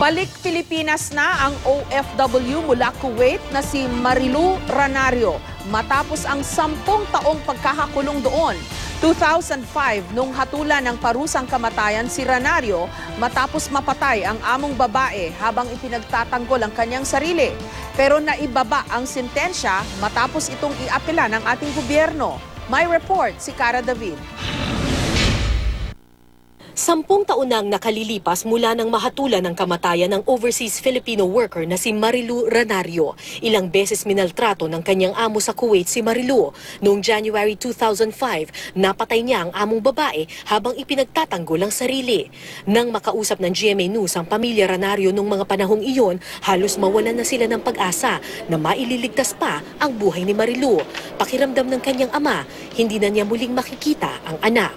Balik Pilipinas na ang OFW mula Kuwait na si Marilu Ranario matapos ang 10 taong pagkakakulong doon. 2005 nung hatulan ng parusang kamatayan si Ranario matapos mapatay ang among babae habang ipinagtatanggol ang kanyang sarili. Pero naibaba ang sentensya matapos itong iapela ng ating gobyerno. May report si Cara David. 10 taon nang nakalilipas mula nang mahatulan ng kamatayan ng overseas Filipino worker na si Marilu Ranario. Ilang beses minaltrato ng kanyang amo sa Kuwait si Marilu. Noong January 2005, napatay niya ang among babae habang ipinagtatanggol ang sarili. Nang makausap ng GMA News ang pamilya Ranario nung mga panahong iyon, halos mawalan na sila ng pag-asa na maililigtas pa ang buhay ni Marilu. Pakiramdam ng kanyang ama, hindi na niya muling makikita ang anak.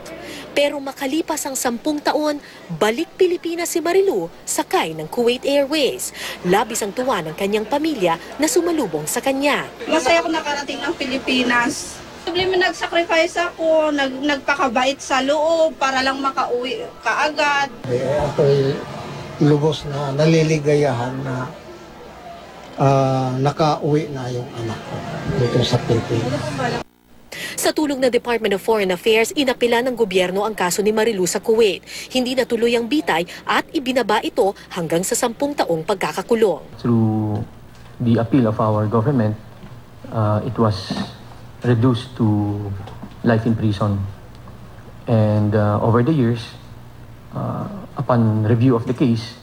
Pero makalipas ang 10 taon, balik Pilipinas si Marilu sakay ng Kuwait Airways. Labis ang tuwa ng kanyang pamilya na sumalubong sa kanya. Masaya ako nakarating ng Pilipinas. Nag-sacrifice ako, nagpakabait sa loob para lang makauwi kaagad. Ako'y lubos na naliligayahan na nakauwi na yung anak ko dito sa Pilipinas. Sa tulong ng Department of Foreign Affairs, inapila ng gobyerno ang kaso ni Marilu sa Kuwait. Hindi natuloy ang bitay at ibinaba ito hanggang sa 10 taong pagkakakulong. Through the appeal of our government, it was reduced to life in prison. And over the years, upon review of the case,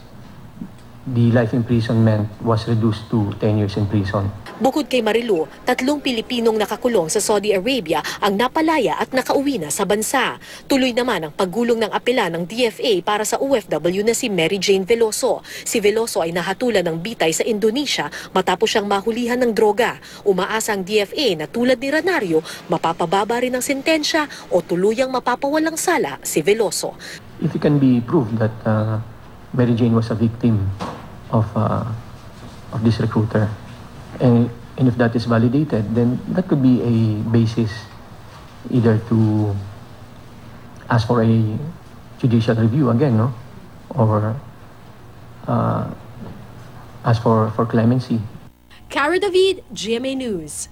the life imprisonment was reduced to 10 years in prison. Bukod kay Marilu, 3 Pilipinong nakakulong sa Saudi Arabia ang napalaya at nakauwi na sa bansa. Tuloy naman ang paggulong ng apela ng DFA para sa OFW na si Mary Jane Veloso. Si Veloso ay nahatulan ng bitay sa Indonesia matapos siyang mahulihan ng droga. Umaasa ang DFA na tulad ni Ranario, mapapababa rin ang sentensya o tuluyang mapapawalang sala si Veloso. If it can be proved that Mary Jane was a victim of this recruiter, and if that is validated, then that could be a basis either to ask for a judicial review again, no, or ask for clemency. Cara David, GMA News.